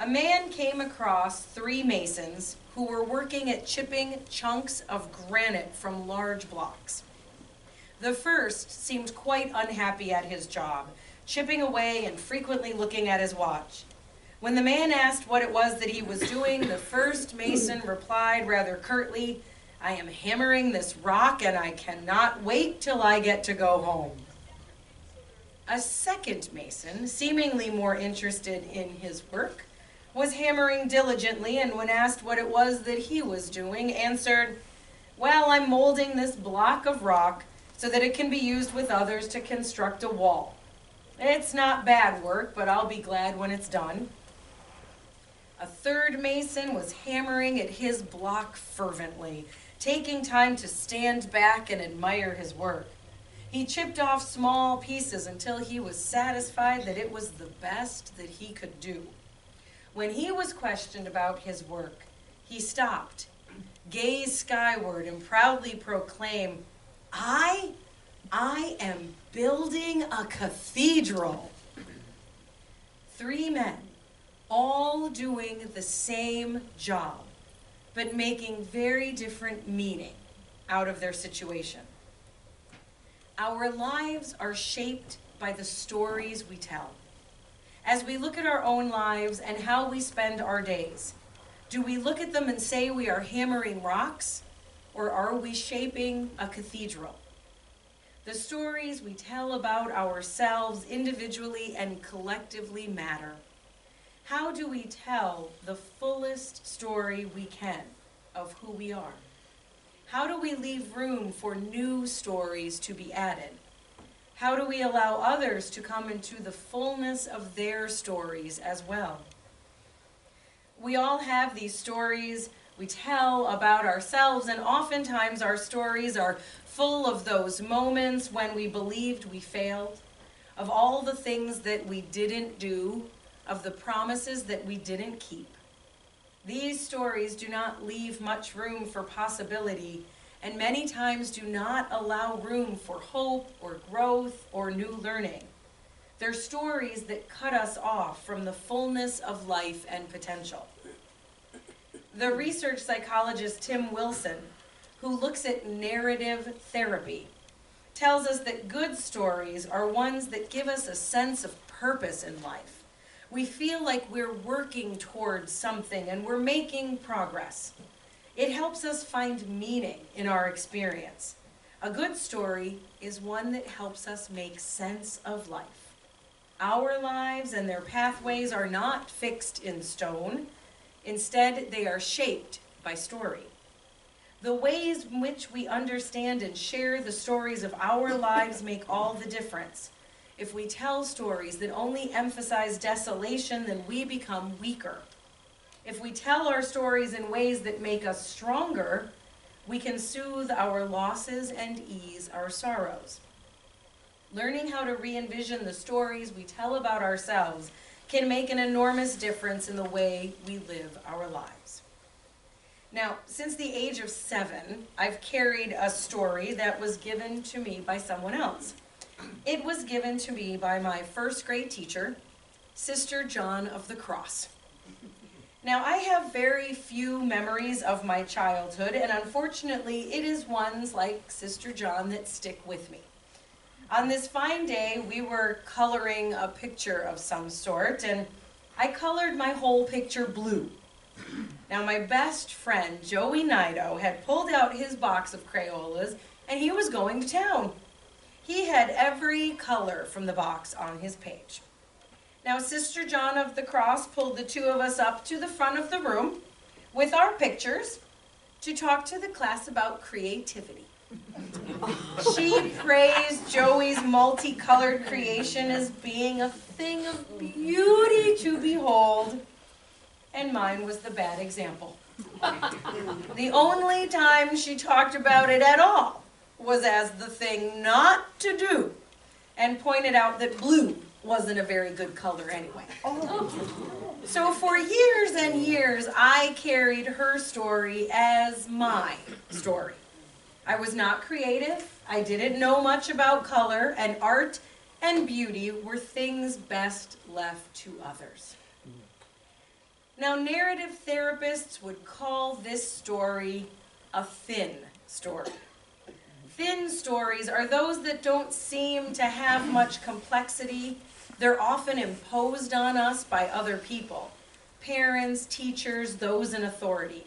a man came across 3 masons who were working at chipping chunks of granite from large blocks. The first seemed quite unhappy at his job, chipping away and frequently looking at his watch. When the man asked what it was that he was doing, the first mason replied rather curtly, "I am hammering this rock and I cannot wait till I get to go home." A second mason, seemingly more interested in his work, was hammering diligently, and when asked what it was that he was doing, answered, "Well, I'm molding this block of rock so that it can be used with others to construct a wall. It's not bad work, but I'll be glad when it's done." A third mason was hammering at his block fervently, taking time to stand back and admire his work. He chipped off small pieces until he was satisfied that it was the best that he could do. When he was questioned about his work, he stopped, gazed skyward, and proudly proclaimed, I am building a cathedral." 3 men, all doing the same job, but making very different meaning out of their situation. Our lives are shaped by the stories we tell. As we look at our own lives and how we spend our days, do we look at them and say we are hammering rocks, or are we shaping a cathedral? The stories we tell about ourselves individually and collectively matter. How do we tell the fullest story we can of who we are? How do we leave room for new stories to be added? How do we allow others to come into the fullness of their stories as well? We all have these stories we tell about ourselves, and oftentimes our stories are full of those moments when we believed we failed, of all the things that we didn't do, of the promises that we didn't keep. These stories do not leave much room for possibility, and many times do not allow room for hope or growth or new learning. They're stories that cut us off from the fullness of life and potential. The research psychologist Tim Wilson, who looks at narrative therapy, tells us that good stories are ones that give us a sense of purpose in life. We feel like we're working towards something and we're making progress. It helps us find meaning in our experience. A good story is one that helps us make sense of life. Our lives and their pathways are not fixed in stone. Instead, they are shaped by story. The ways in which we understand and share the stories of our lives make all the difference. If we tell stories that only emphasize desolation, then we become weaker. If we tell our stories in ways that make us stronger, we can soothe our losses and ease our sorrows. Learning how to re-envision the stories we tell about ourselves can make an enormous difference in the way we live our lives. Now, since the age of 7, I've carried a story that was given to me by someone else. It was given to me by my first grade teacher, Sister John of the Cross. Now, I have very few memories of my childhood, and unfortunately, it is ones like Sister John that stick with me. On this fine day, we were coloring a picture of some sort, and I colored my whole picture blue. Now, my best friend, Joey Nido, had pulled out his box of Crayolas, and he was going to town. He had every color from the box on his page. Now, Sister John of the Cross pulled the 2 of us up to the front of the room with our pictures to talk to the class about creativity. She praised Joey's multicolored creation as being a thing of beauty to behold, and mine was the bad example. The only time she talked about it at all was as the thing not to do, and pointed out that blue wasn't a very good color anyway. So for years and years, I carried her story as my story. I was not creative, I didn't know much about color, and art and beauty were things best left to others. Now, narrative therapists would call this story a thin story. Thin stories are those that don't seem to have much complexity. They're often imposed on us by other people, parents, teachers, those in authority.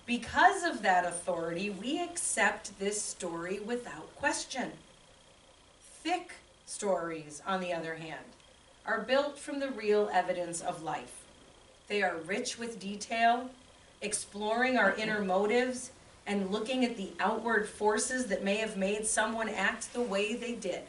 Because of that authority, we accept this story without question. Thick stories, on the other hand, are built from the real evidence of life. They are rich with detail, exploring our inner motives, and looking at the outward forces that may have made someone act the way they did.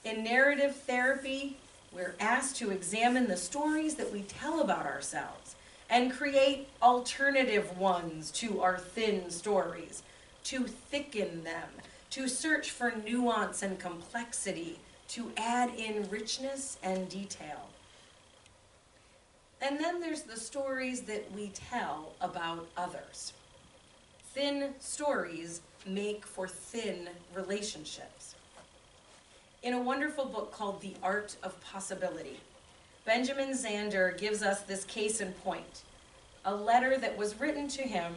In narrative therapy, we're asked to examine the stories that we tell about ourselves and create alternative ones to our thin stories, to thicken them, to search for nuance and complexity, to add in richness and detail. And then there's the stories that we tell about others. Thin stories make for thin relationships. In a wonderful book called The Art of Possibility, Benjamin Zander gives us this case in point, a letter that was written to him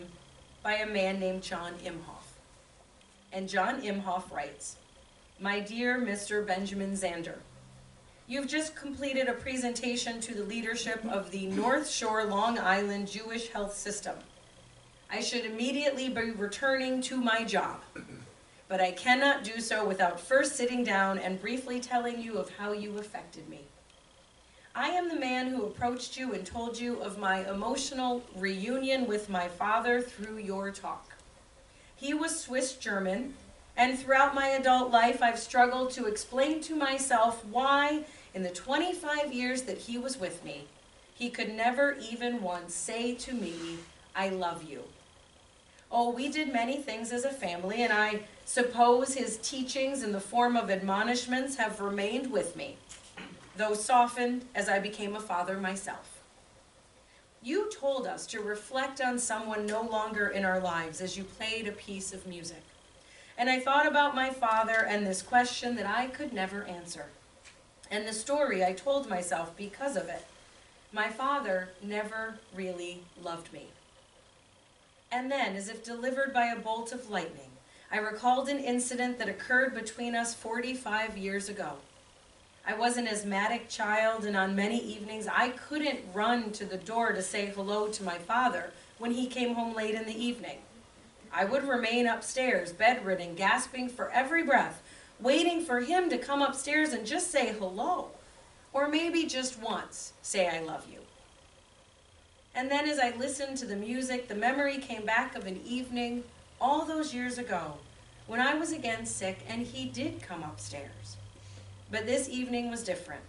by a man named John Imhoff. And John Imhoff writes, "My dear Mr. Benjamin Zander, you've just completed a presentation to the leadership of the North Shore Long Island Jewish Health System. I should immediately be returning to my job, but I cannot do so without first sitting down and briefly telling you of how you affected me. I am the man who approached you and told you of my emotional reunion with my father through your talk. He was Swiss German, and throughout my adult life I've struggled to explain to myself why, in the 25 years that he was with me, he could never even once say to me, 'I love you.' Oh, we did many things as a family, and I suppose his teachings in the form of admonishments have remained with me, though softened as I became a father myself. You told us to reflect on someone no longer in our lives as you played a piece of music. And I thought about my father and this question that I could never answer, and the story I told myself because of it. My father never really loved me." And then, as if delivered by a bolt of lightning, I recalled an incident that occurred between us 45 years ago. I was an asthmatic child, and on many evenings I couldn't run to the door to say hello to my father when he came home late in the evening. I would remain upstairs, bedridden, gasping for every breath, waiting for him to come upstairs and just say hello, or maybe just once say I love you. And then as I listened to the music, the memory came back of an evening all those years ago when I was again sick and he did come upstairs. But this evening was different.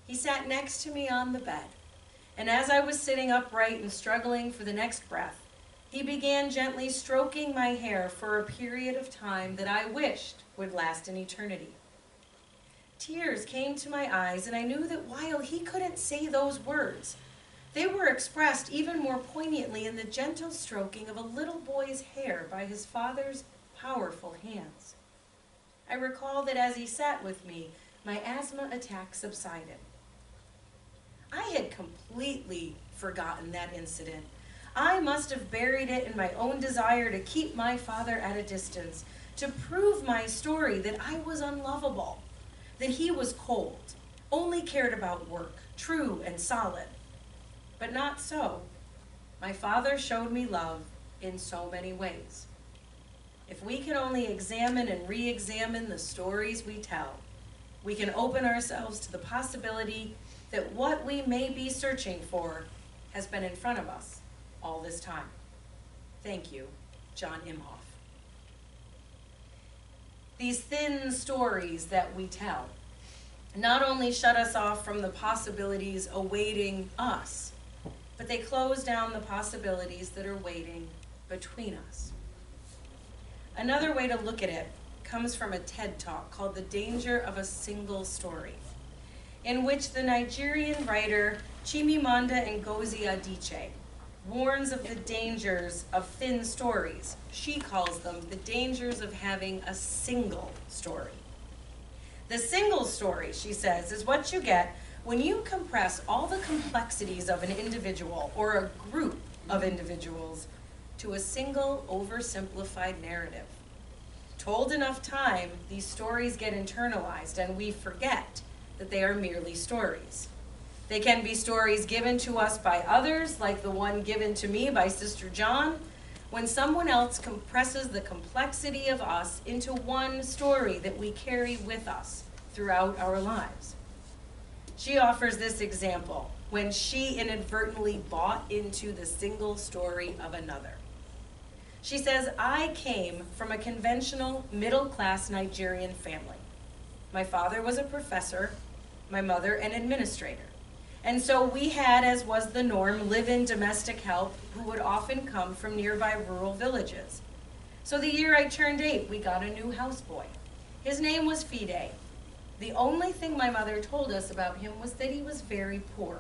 He sat next to me on the bed, and as I was sitting upright and struggling for the next breath, he began gently stroking my hair for a period of time that I wished would last an eternity. Tears came to my eyes, and I knew that while he couldn't say those words, they were expressed even more poignantly in the gentle stroking of a little boy's hair by his father's powerful hands. I recall that as he sat with me, my asthma attack subsided. I had completely forgotten that incident. I must have buried it in my own desire to keep my father at a distance, to prove my story that I was unlovable, that he was cold, only cared about work, true and solid. But not so. My father showed me love in so many ways. If we can only examine and re-examine the stories we tell, we can open ourselves to the possibility that what we may be searching for has been in front of us all this time. Thank you, John Imhoff. These thin stories that we tell not only shut us off from the possibilities awaiting us, but they close down the possibilities that are waiting between us. Another way to look at it comes from a TED Talk called The Danger of a Single Story, in which the Nigerian writer Chimamanda Ngozi Adichie warns of the dangers of thin stories. She calls them the dangers of having a single story. The single story, she says, is what you get When you compress all the complexities of an individual or a group of individuals to a single oversimplified narrative, told enough time, these stories get internalized and we forget that they are merely stories. They can be stories given to us by others, like the one given to me by Sister John, when someone else compresses the complexity of us into one story that we carry with us throughout our lives. She offers this example when she inadvertently bought into the single story of another. She says, I came from a conventional middle-class Nigerian family. My father was a professor, my mother an administrator. And so we had, as was the norm, live-in domestic help who would often come from nearby rural villages. So the year I turned 8, we got a new houseboy. His name was Fide. The only thing my mother told us about him was that he was very poor.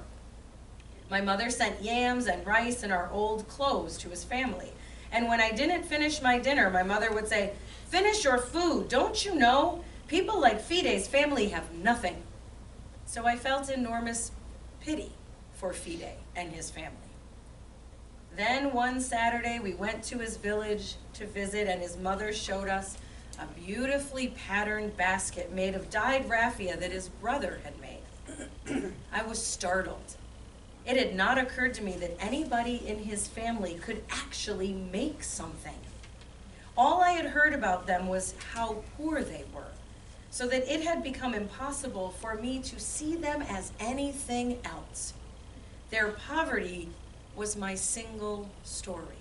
My mother sent yams and rice and our old clothes to his family. And when I didn't finish my dinner, my mother would say, finish your food, don't you know? People like Fide's family have nothing. So I felt enormous pity for Fide and his family. Then one Saturday we went to his village to visit and his mother showed us a beautifully patterned basket made of dyed raffia that his brother had made. I was startled. It had not occurred to me that anybody in his family could actually make something. All I had heard about them was how poor they were, so that it had become impossible for me to see them as anything else. Their poverty was my single story.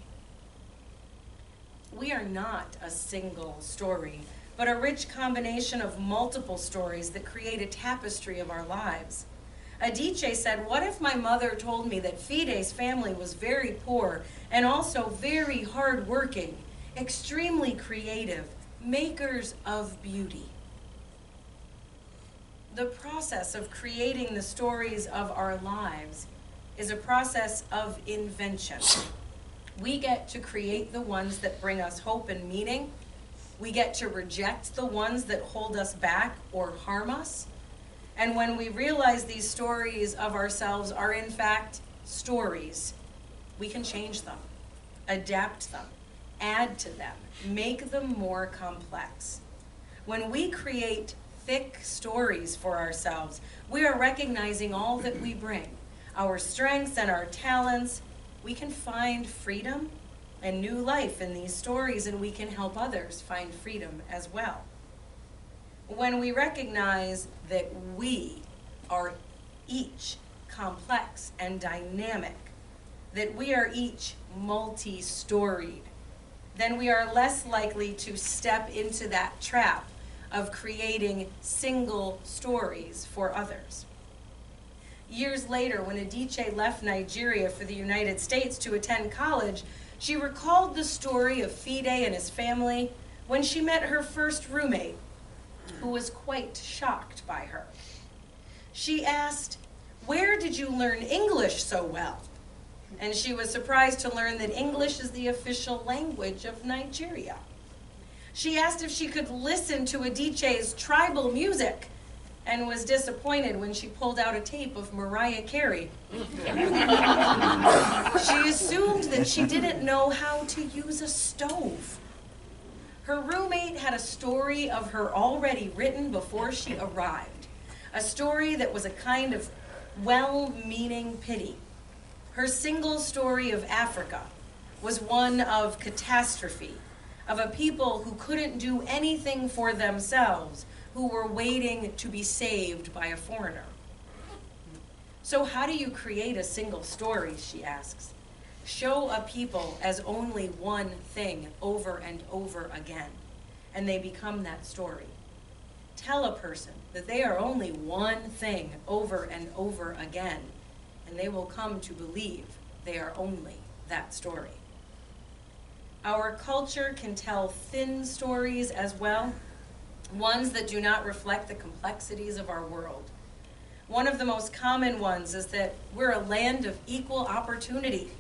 We are not a single story, but a rich combination of multiple stories that create a tapestry of our lives. Adichie said, what if my mother told me that Fide's family was very poor and also very hardworking, extremely creative, makers of beauty? The process of creating the stories of our lives is a process of invention. We get to create the ones that bring us hope and meaning. We get to reject the ones that hold us back or harm us. And when we realize these stories of ourselves are in fact stories, we can change them, adapt them, add to them, make them more complex. When we create thick stories for ourselves, we are recognizing all that we bring, our strengths and our talents. We can find freedom and new life in these stories, and we can help others find freedom as well. When we recognize that we are each complex and dynamic, that we are each multi-storied, then we are less likely to step into that trap of creating single stories for others. Years later, when Adichie left Nigeria for the United States to attend college, she recalled the story of Fide and his family when she met her first roommate, who was quite shocked by her. She asked, "Where did you learn English so well?" And she was surprised to learn that English is the official language of Nigeria. She asked if she could listen to Adichie's tribal music, and was disappointed when she pulled out a tape of Mariah Carey. She assumed that she didn't know how to use a stove. Her roommate had a story of her already written before she arrived, a story that was a kind of well-meaning pity. Her single story of Africa was one of catastrophe, of a people who couldn't do anything for themselves, who were waiting to be saved by a foreigner. So how do you create a single story, she asks? Show a people as only one thing over and over again, and they become that story. Tell a person that they are only one thing over and over again, and they will come to believe they are only that story. Our culture can tell thin stories as well, ones that do not reflect the complexities of our world. One of the most common ones is that we're a land of equal opportunity,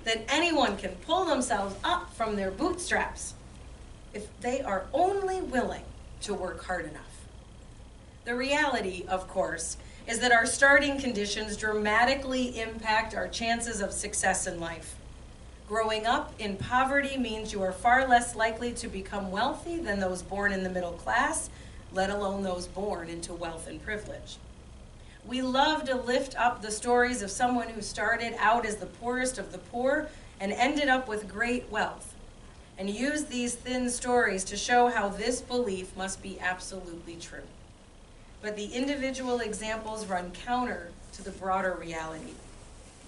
that anyone can pull themselves up from their bootstraps if they are only willing to work hard enough. The reality, of course, is that our starting conditions dramatically impact our chances of success in life. Growing up in poverty means you are far less likely to become wealthy than those born in the middle class, let alone those born into wealth and privilege. We love to lift up the stories of someone who started out as the poorest of the poor and ended up with great wealth, and use these thin stories to show how this belief must be absolutely true. But the individual examples run counter to the broader reality.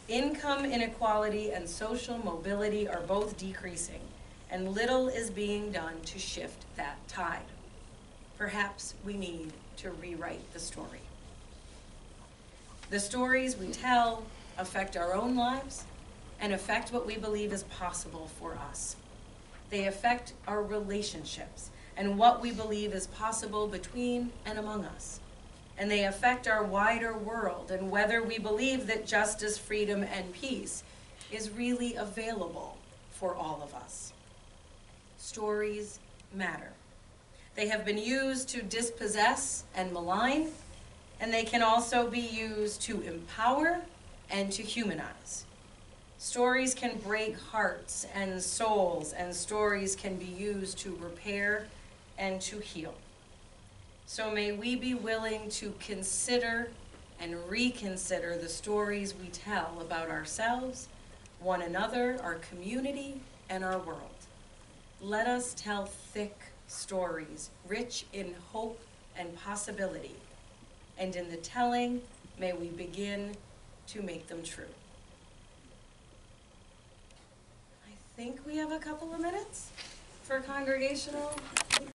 Income inequality and social mobility are both decreasing, and little is being done to shift that tide. Perhaps we need to rewrite the story. The stories we tell affect our own lives and affect what we believe is possible for us. They affect our relationships and what we believe is possible between and among us. And they affect our wider world and whether we believe that justice, freedom, and peace is really available for all of us. Stories matter. They have been used to dispossess and malign, and they can also be used to empower and to humanize. Stories can break hearts and souls, and stories can be used to repair and to heal. So may we be willing to consider and reconsider the stories we tell about ourselves, one another, our community, and our world. Let us tell thick stories, rich in hope and possibility. And in the telling, may we begin to make them true. I think we have a couple of minutes for congregational